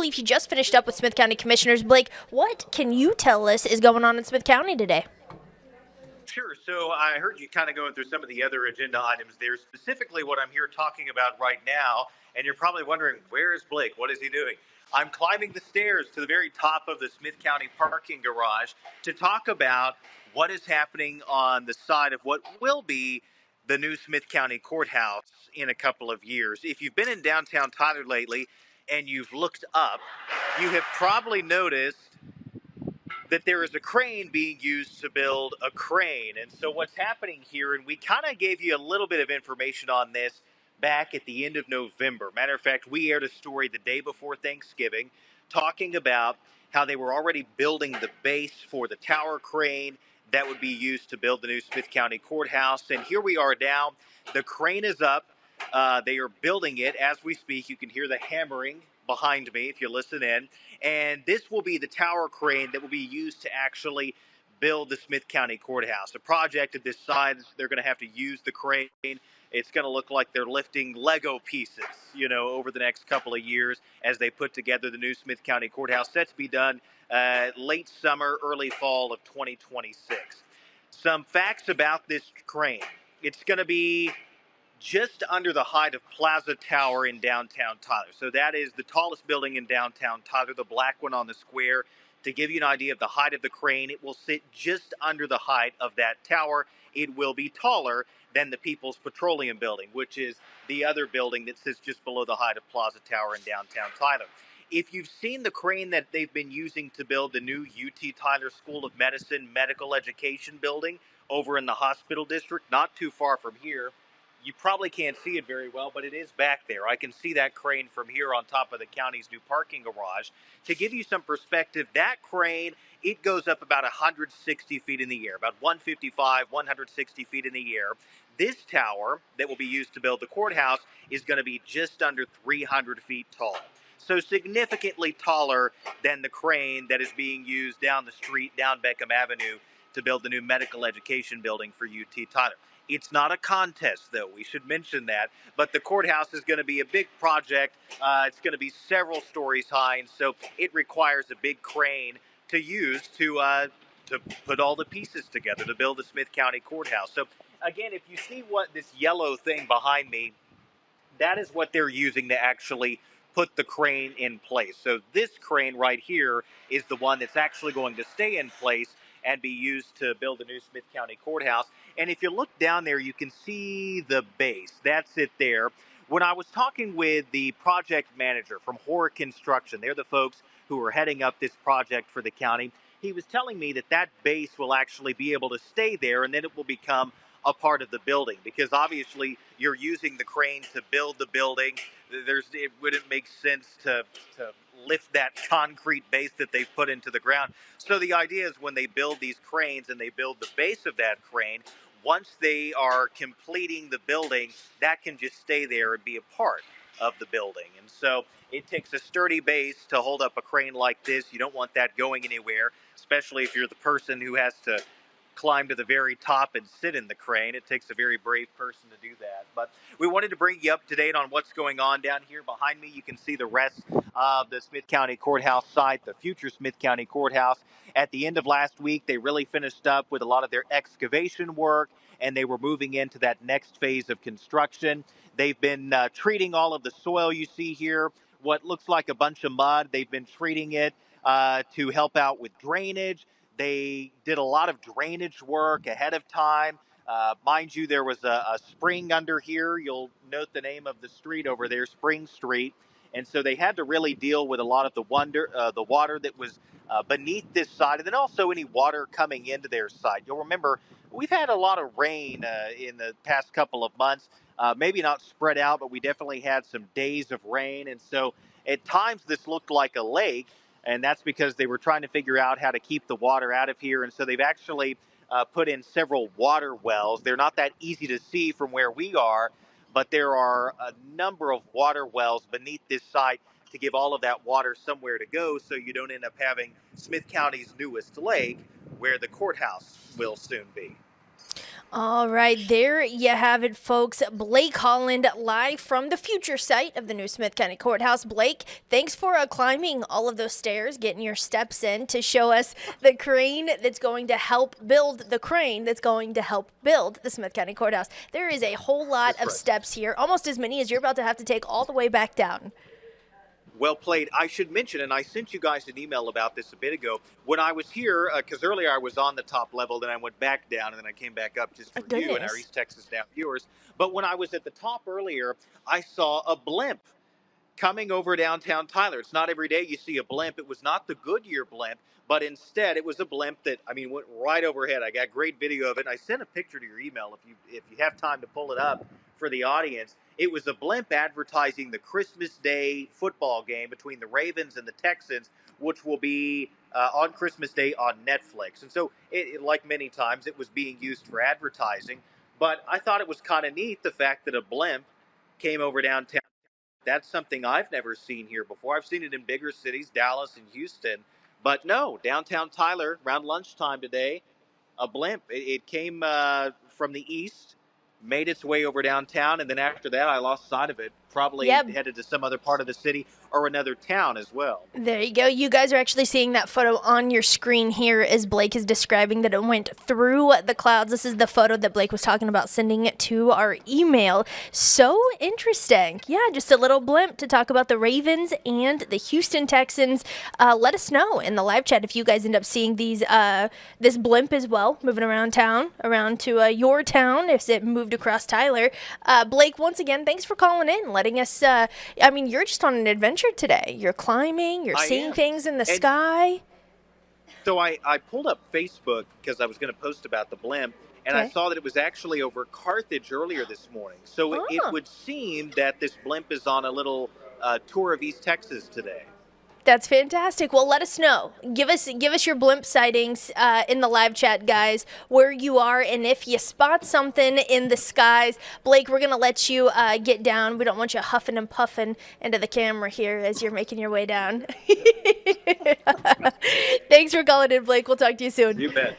believe he just finished up with Smith County Commissioners. Blake, what can you tell us is going on in Smith County today? Sure. So I heard you kind of going through some of the other agenda items there, specifically what I'm here talking about right now. And you're probably wondering, where is Blake? What is he doing? I'm climbing the stairs to the very top of the Smith County parking garage to talk about what is happening on the side of what will be the new Smith County Courthouse in a couple of years. If you've been in downtown Tyler lately and you've looked up, you have probably noticed that there is a crane being used to build a crane. And so what's happening here, and we kind of gave you a little bit of information on this back at the end of November. Matter of fact, we aired a story the day before Thanksgiving talking about how they were already building the base for the tower crane that would be used to build the new Smith County Courthouse. And here we are now. The crane is up. They are building it as we speak. You can hear the hammering behind me if you listen in. And this will be the tower crane that will be used to actually build the Smith County Courthouse. A project of this size, they're going to have to use the crane. It's going to look like they're lifting Lego pieces, over the next couple of years as they put together the new Smith County Courthouse. Set to be done late summer, early fall of 2026. Some facts about this crane. It's going to be just under the height of Plaza Tower in downtown Tyler. So that is the tallest building in downtown Tyler, the black one on the square. To give you an idea of the height of the crane, it will sit just under the height of that tower. It will be taller than the People's Petroleum Building, which is the other building that sits just below the height of Plaza Tower in downtown Tyler. If you've seen the crane that they've been using to build the new UT Tyler School of Medicine Medical Education building over in the hospital district, not too far from here, you probably can't see it very well, but it is back there. I can see that crane from here on top of the county's new parking garage. To give you some perspective, that crane, it goes up about 160 feet in the air, about 155, 160 feet in the air. This tower that will be used to build the courthouse is going to be just under 300 feet tall. So significantly taller than the crane that is being used down the street, down Beckham Avenue, to build the new medical education building for UT Tyler. It's not a contest, though. We should mention that. But the courthouse is going to be a big project. It's going to be several stories high, and so it requires a big crane to use to put all the pieces together to build the Smith County Courthouse. So, again, if you see what this yellow thing behind me, that is what they're using to actually put the crane in place. So this crane right here is the one that's actually going to stay in place and be used to build the new Smith County Courthouse. And if you look down there, you can see the base. That's it there. When I was talking with the project manager from Horror Construction, they're the folks who are heading up this project for the county, he was telling me that that base will actually be able to stay there, and then it will become a part of the building, because obviously you're using the crane to build the building. It wouldn't make sense to lift that concrete base that they've put into the ground. So the idea is when they build these cranes and they build the base of that crane, once they are completing the building, that can just stay there and be a part of the building. And so it takes a sturdy base to hold up a crane like this. You don't want that going anywhere, especially if you're the person who has to climb to the very top and sit in the crane. It takes a very brave person to do that. But we wanted to bring you up to date on what's going on down here behind me. You can see the rest of the Smith County Courthouse site, the future Smith County Courthouse. At the end of last week, they really finished up with a lot of their excavation work, and they were moving into that next phase of construction. They've been treating all of the soil you see here, what looks like a bunch of mud. They've been treating it to help out with drainage. They did a lot of drainage work ahead of time. Mind you, there was a spring under here. You'll note the name of the street over there, Spring Street. And so they had to really deal with a lot of the water that was beneath this side, and then also any water coming into their side. You'll remember we've had a lot of rain in the past couple of months. Maybe not spread out, but we definitely had some days of rain. And so at times this looked like a lake. And that's because they were trying to figure out how to keep the water out of here. And so they've actually put in several water wells. They're not that easy to see from where we are, but there are a number of water wells beneath this site to give all of that water somewhere to go, so you don't end up having Smith County's newest lake, where the courthouse will soon be. All right, there you have it, folks. Blake Holland live from the future site of the new Smith County Courthouse. Blake, thanks for climbing all of those stairs, getting your steps in to show us the crane that's going to help build the Smith County Courthouse. There is a whole lot of steps here, almost as many as you're about to have to take all the way back down. Well played. I should mention, and I sent you guys an email about this a bit ago. When I was here, because earlier I was on the top level, then I went back down, and then I came back up just for you and our East Texas Now viewers. But when I was at the top earlier, I saw a blimp coming over downtown Tyler. It's not every day you see a blimp. It was not the Goodyear blimp, but instead it was a blimp that, went right overhead. I got great video of it. And I sent a picture to your email if you have time to pull it up for the audience. It was a blimp advertising the Christmas Day football game between the Ravens and the Texans, which will be on Christmas Day on Netflix. And so, like many times, it was being used for advertising. But I thought it was kind of neat, the fact that a blimp came over downtown. That's something I've never seen here before. I've seen it in bigger cities, Dallas and Houston. But no, downtown Tyler, around lunchtime today, a blimp. It came from the east, made its way over downtown, and then after that, I lost sight of it. Probably headed to some other part of the city or another town as well. There you go. You guys are actually seeing that photo on your screen here as Blake is describing that it went through the clouds. This is the photo that Blake was talking about sending it to our email. So interesting. Yeah, just a little blimp to talk about the Ravens and the Houston Texans. Let us know in the live chat if you guys end up seeing these this blimp as well, moving around town, around to your town, if it moved across Tyler. Blake, once again, thanks for calling in, letting us, you're just on an adventure today. You're climbing, you're seeing things in the sky. So I pulled up Facebook because I was going to post about the blimp, and I saw that it was actually over Carthage earlier this morning. So it would seem that this blimp is on a little tour of East Texas today. That's fantastic. Well, let us know. Give us your blimp sightings in the live chat, guys, where you are, and if you spot something in the skies. Blake, we're going to let you get down. We don't want you huffing and puffing into the camera here as you're making your way down. Thanks for calling in, Blake. We'll talk to you soon. You bet.